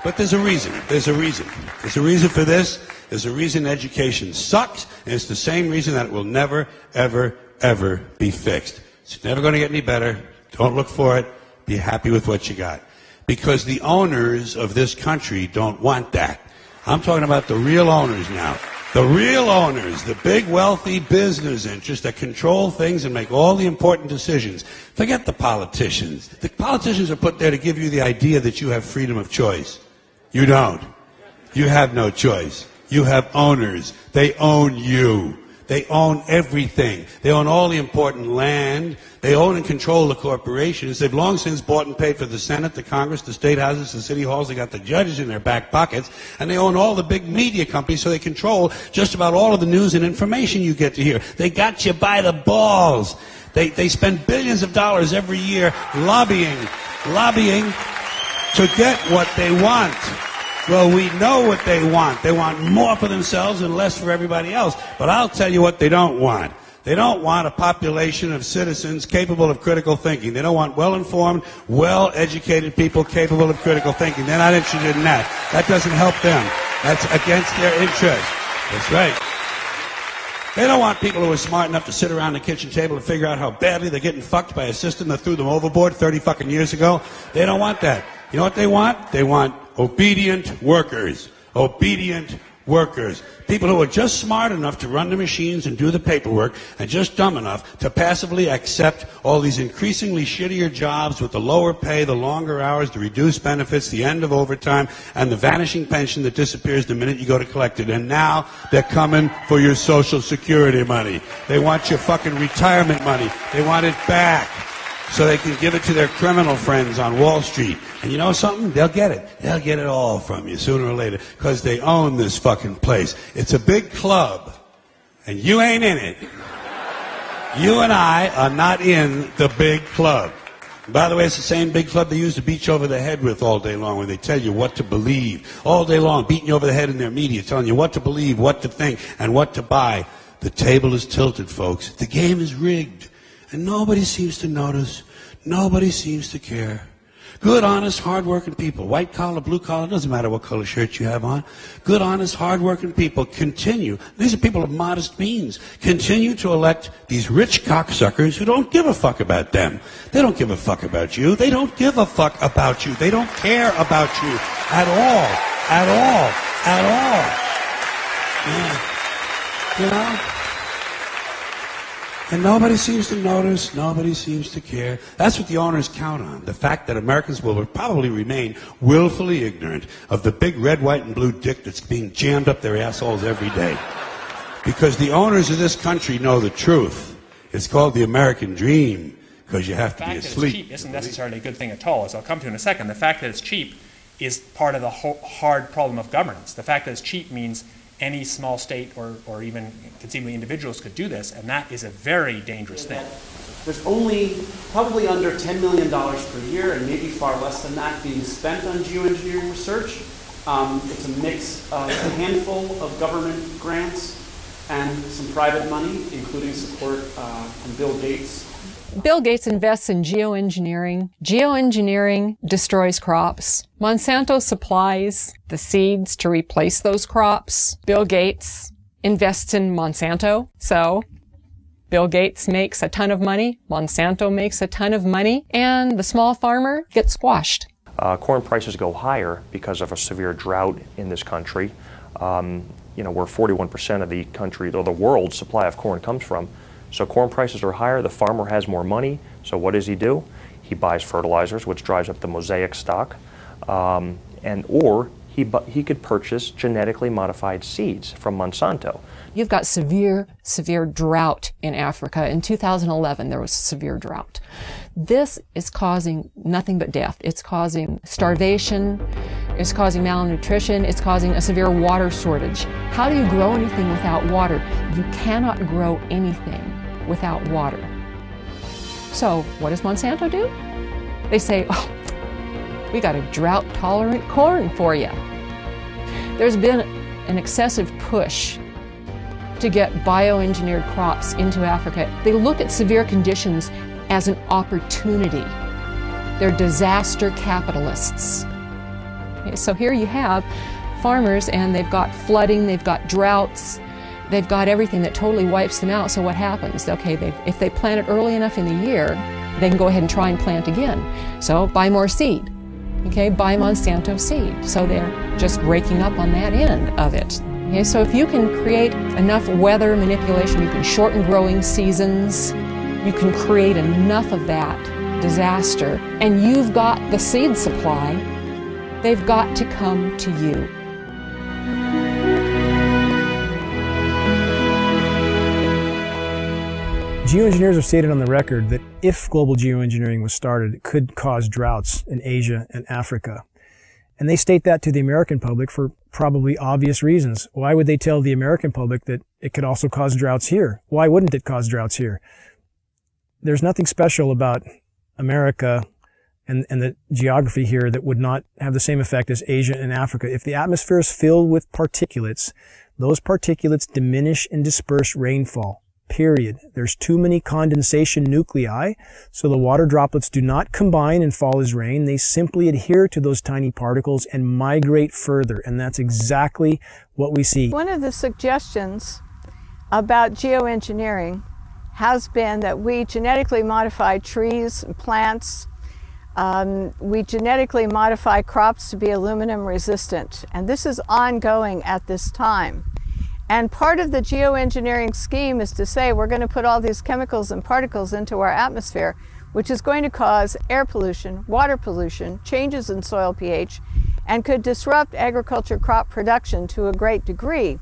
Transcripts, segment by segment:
But there's a reason. There's a reason. There's a reason for this. There's a reason education sucks, and it's the same reason that it will never, ever, ever be fixed. It's never going to get any better. Don't look for it. Be happy with what you got. Because the owners of this country don't want that. I'm talking about the real owners now. The real owners, the big wealthy business interests that control things and make all the important decisions. Forget the politicians. The politicians are put there to give you the idea that you have freedom of choice. You don't. You have no choice. You have owners. They own you. They own everything. They own all the important land. They own and control the corporations. They've long since bought and paid for the Senate, the Congress, the state houses, the city halls. They got the judges in their back pockets. And they own all the big media companies, so they control just about all of the news and information you get to hear. They got you by the balls. They spend billions of dollars every year lobbying to get what they want. Well, we know what they want. They want more for themselves and less for everybody else. But I'll tell you what they don't want. They don't want a population of citizens capable of critical thinking. They don't want well-informed, well-educated people capable of critical thinking. They're not interested in that. That doesn't help them. That's against their interest. That's right. They don't want people who are smart enough to sit around the kitchen table and figure out how badly they're getting fucked by a system that threw them overboard 30 fucking years ago. They don't want that. You know what they want? They want obedient workers. Obedient workers. People who are just smart enough to run the machines and do the paperwork and just dumb enough to passively accept all these increasingly shittier jobs with the lower pay, the longer hours, the reduced benefits, the end of overtime, and the vanishing pension that disappears the minute you go to collect it. And now they're coming for your Social Security money. They want your fucking retirement money. They want it back so they can give it to their criminal friends on Wall Street. And you know something? They'll get it. They'll get it all from you sooner or later because they own this fucking place. It's a big club, and you ain't in it. You and I are not in the big club. By the way, it's the same big club they use to beat you over the head with all day long when they tell you what to believe. All day long, beating you over the head in their media, telling you what to believe, what to think, and what to buy. The table is tilted, folks. The game is rigged. And nobody seems to notice. Nobody seems to care. Good, honest, hard-working people, white collar, blue collar, doesn't matter what color shirt you have on. Good, honest, hard-working people continue. These are people of modest means. Continue to elect these rich cocksuckers who don't give a fuck about them. They don't give a fuck about you. They don't give a fuck about you. They don't care about you at all. At all. At all. Yeah. You know? And nobody seems to notice, nobody seems to care. That's what the owners count on, the fact that Americans will probably remain willfully ignorant of the big red, white, and blue dick that's being jammed up their assholes every day. Because the owners of this country know the truth. It's called the American dream, because you have to be asleep. The fact that it's cheap isn't necessarily a good thing at all, as I'll come to in a second. The fact that it's cheap is part of the hard problem of governance. The fact that it's cheap means any small state or even conceivably individuals could do this, and that is a very dangerous thing. There's only probably under $10 million per year, and maybe far less than that, being spent on geoengineering research. It's a mix of a handful of government grants and some private money, including support from Bill Gates. Bill Gates invests in geoengineering. Geoengineering destroys crops. Monsanto supplies the seeds to replace those crops. Bill Gates invests in Monsanto. So Bill Gates makes a ton of money. Monsanto makes a ton of money. And the small farmer gets squashed. Corn prices go higher because of a severe drought in this country. You know, where 41% of the country, or the world's supply of corn comes from. So corn prices are higher, the farmer has more money, so what does he do? He buys fertilizers, which drives up the mosaic stock, or he could purchase genetically modified seeds from Monsanto. You've got severe drought in Africa. In 2011, there was severe drought. This is causing nothing but death. It's causing starvation, it's causing malnutrition, it's causing a severe water shortage. How do you grow anything without water? You cannot grow anything without water. So what does Monsanto do? They say, oh, we got a drought-tolerant corn for you. There's been an excessive push to get bioengineered crops into Africa. They look at severe conditions as an opportunity. They're disaster capitalists. Okay, so here you have farmers, and they've got flooding, they've got droughts, they've got everything that totally wipes them out. So what happens? Okay, if they plant it early enough in the year, they can go ahead and try and plant again. So buy more seed. Okay, buy Monsanto seed. So they're just raking up on that end of it. Okay, so if you can create enough weather manipulation, you can shorten growing seasons, you can create enough of that disaster, and you've got the seed supply, they've got to come to you. Geoengineers have stated on the record that if global geoengineering was started, it could cause droughts in Asia and Africa. And they state that to the American public for probably obvious reasons. Why would they tell the American public that it could also cause droughts here? Why wouldn't it cause droughts here? There's nothing special about America and the geography here that would not have the same effect as Asia and Africa. If the atmosphere is filled with particulates, those particulates diminish and disperse rainfall. Period. There's too many condensation nuclei, so the water droplets do not combine and fall as rain. They simply adhere to those tiny particles and migrate further, and that's exactly what we see. One of the suggestions about geoengineering has been that we genetically modify trees and plants. We genetically modify crops to be aluminum resistant, and this is ongoing at this time. And part of the geoengineering scheme is to say we're going to put all these chemicals and particles into our atmosphere, which is going to cause air pollution, water pollution, changes in soil pH, and could disrupt agriculture crop production to a great degree.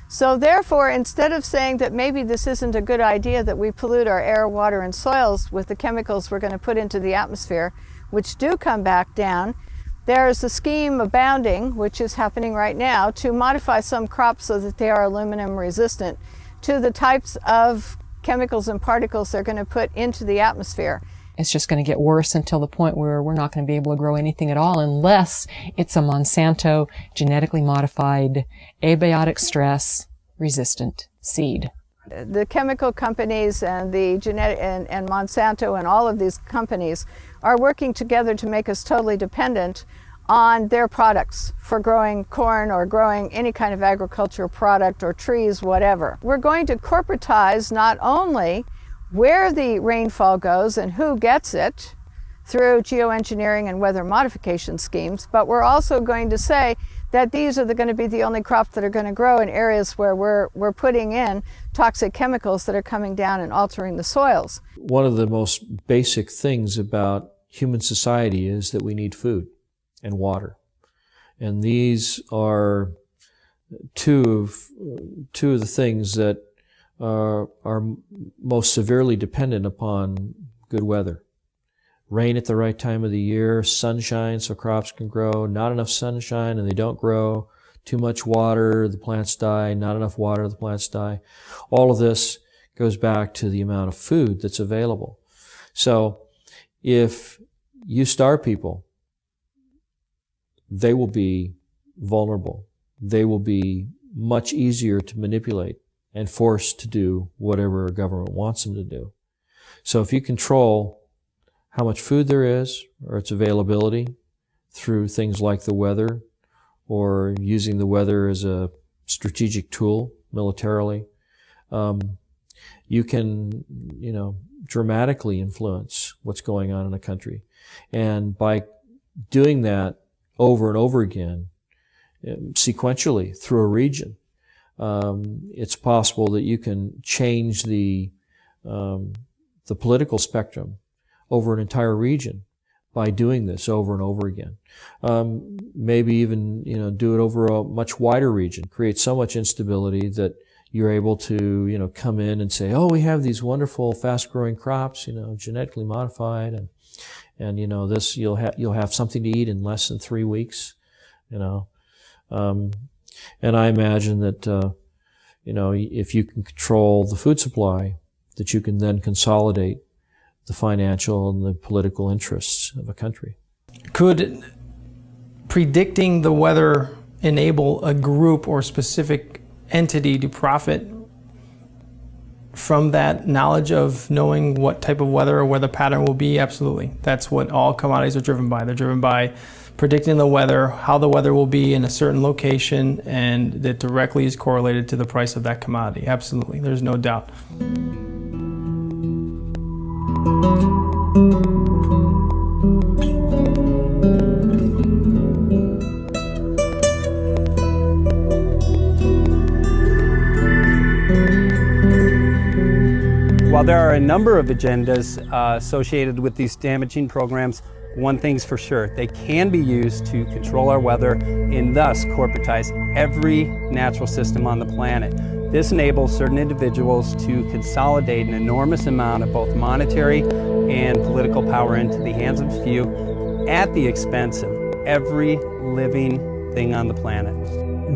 So therefore, instead of saying that maybe this isn't a good idea that we pollute our air, water, and soils with the chemicals we're going to put into the atmosphere, which do come back down, there is a scheme abounding, which is happening right now, to modify some crops so that they are aluminum resistant to the types of chemicals and particles they're going to put into the atmosphere. It's just going to get worse until the point where we're not going to be able to grow anything at all unless it's a Monsanto genetically modified, abiotic stress resistant seed. The chemical companies and the and Monsanto and all of these companies are working together to make us totally dependent on their products for growing corn or growing any kind of agricultural product or trees, whatever. We're going to corporatize not only where the rainfall goes and who gets it through geoengineering and weather modification schemes, but we're also going to say that these are going to be the only crops that are going to grow in areas where we're putting in toxic chemicals that are coming down and altering the soils. One of the most basic things about human society is that we need food and water. And these are two of the things that are most severely dependent upon good weather. Rain at the right time of the year, sunshine so crops can grow, not enough sunshine and they don't grow, too much water, the plants die, not enough water, the plants die. All of this goes back to the amount of food that's available. So if you starve people, they will be vulnerable. They will be much easier to manipulate and forced to do whatever a government wants them to do. So if you control how much food there is, or its availability, through things like the weather, or using the weather as a strategic tool militarily, you can, dramatically influence what's going on in a country. And by doing that over and over again, sequentially through a region, it's possible that you can change the political spectrum over an entire region by doing this over and over again. Maybe even, do it over a much wider region, create so much instability that you're able to, come in and say, oh, we have these wonderful fast-growing crops, genetically modified, and this, you'll have something to eat in less than 3 weeks, and I imagine that, if you can control the food supply, that you can then consolidate the financial and the political interests of a country. Could predicting the weather enable a group or specific entity to profit from that knowledge of knowing what type of weather or weather pattern will be? Absolutely. That's what all commodities are driven by. They're driven by predicting the weather, how the weather will be in a certain location, and that directly is correlated to the price of that commodity. Absolutely, there's no doubt. While there are a number of agendas associated with these damaging programs, one thing's for sure, they can be used to control our weather and thus corporatize every natural system on the planet. This enables certain individuals to consolidate an enormous amount of both monetary and political power into the hands of a few at the expense of every living thing on the planet.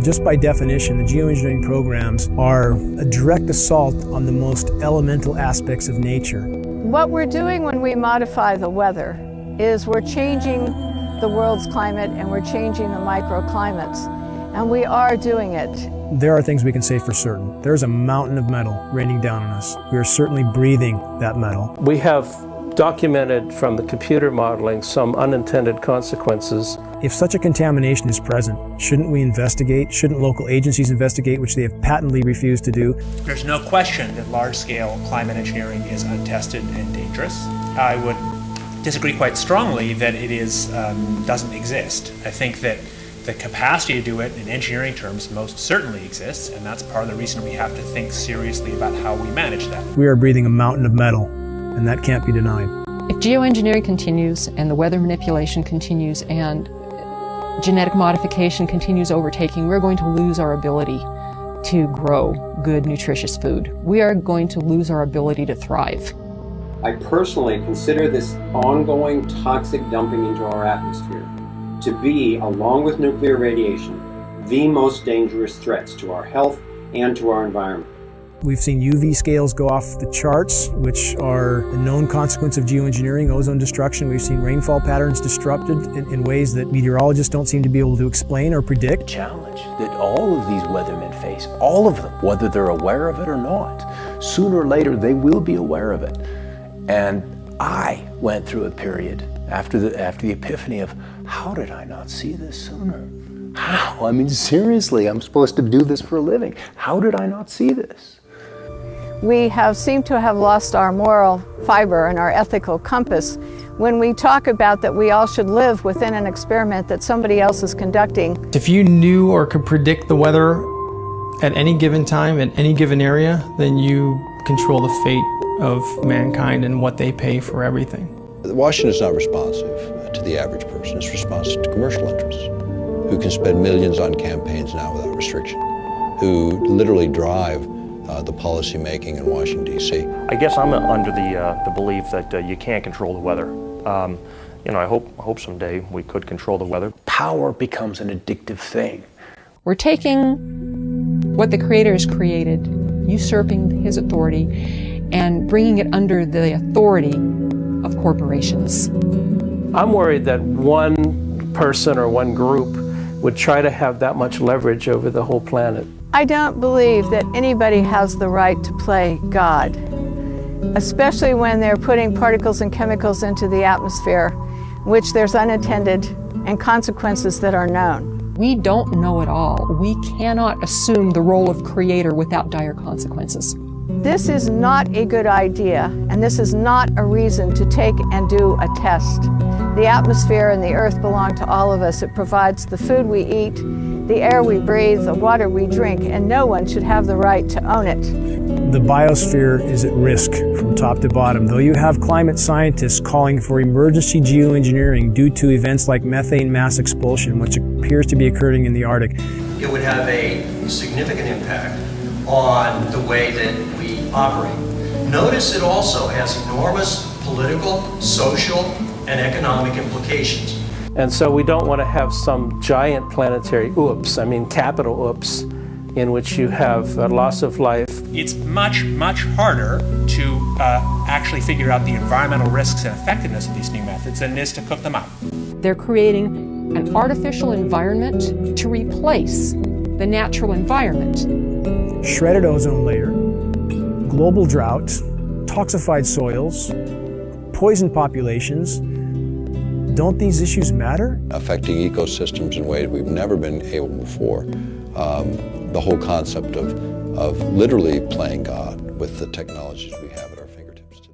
Just by definition, the geoengineering programs are a direct assault on the most elemental aspects of nature. What we're doing when we modify the weather is we're changing the world's climate and we're changing the microclimates, and we are doing it. There are things we can say for certain. There's a mountain of metal raining down on us. We are certainly breathing that metal. We have documented from the computer modeling some unintended consequences. If such a contamination is present, shouldn't we investigate? Shouldn't local agencies investigate, which they have patently refused to do? There's no question that large-scale climate engineering is untested and dangerous. I would disagree quite strongly that it is doesn't exist. I think that the capacity to do it in engineering terms most certainly exists, and that's part of the reason we have to think seriously about how we manage that. We are breathing a mountain of metal, and that can't be denied. If geoengineering continues and the weather manipulation continues and genetic modification continues overtaking, we're going to lose our ability to grow good, nutritious food. We are going to lose our ability to thrive. I personally consider this ongoing toxic dumping into our atmosphere to be, along with nuclear radiation, the most dangerous threats to our health and to our environment. We've seen UV scales go off the charts, which are a known consequence of geoengineering, ozone destruction. We've seen rainfall patterns disrupted in ways that meteorologists don't seem to be able to explain or predict. The challenge that all of these weathermen face, all of them, whether they're aware of it or not, sooner or later they will be aware of it. And I went through a period after the epiphany of, how did I not see this sooner? How? I mean, seriously, I'm supposed to do this for a living. How did I not see this? We seem to have lost our moral fiber and our ethical compass when we talk about that we all should live within an experiment that somebody else is conducting. If you knew or could predict the weather at any given time, in any given area, then you control the fate of mankind and what they pay for everything. Washington is not responsive to the average person. It's responsive to commercial interests who can spend millions on campaigns now without restriction, who literally drive the policy making in Washington, D.C. I guess I'm under the belief that you can't control the weather. You know, I hope someday we could control the weather. Power becomes an addictive thing. We're taking what the Creator has created, usurping His authority, and bringing it under the authority of corporations. I'm worried that one person or one group would try to have that much leverage over the whole planet. I don't believe that anybody has the right to play God, especially when they're putting particles and chemicals into the atmosphere, which there's unintended and consequences that are known. We don't know it all. We cannot assume the role of creator without dire consequences. This is not a good idea, and this is not a reason to take and do a test. The atmosphere and the earth belong to all of us. It provides the food we eat, the air we breathe, the water we drink, and no one should have the right to own it. The biosphere is at risk from top to bottom. Though you have climate scientists calling for emergency geoengineering due to events like methane mass expulsion, which appears to be occurring in the Arctic. It would have a significant impact on the way that we operate. Notice it also has enormous political, social, and economic implications. And so we don't want to have some giant planetary oops, I mean capital oops, in which you have a loss of life. It's much, much harder to actually figure out the environmental risks and effectiveness of these new methods than it is to cook them up. They're creating an artificial environment to replace the natural environment. Shredded ozone layer, global drought, toxified soils, poisoned populations, don't these issues matter? Affecting ecosystems in ways we've never been able before. The whole concept of literally playing God with the technologies we have at our fingertips today.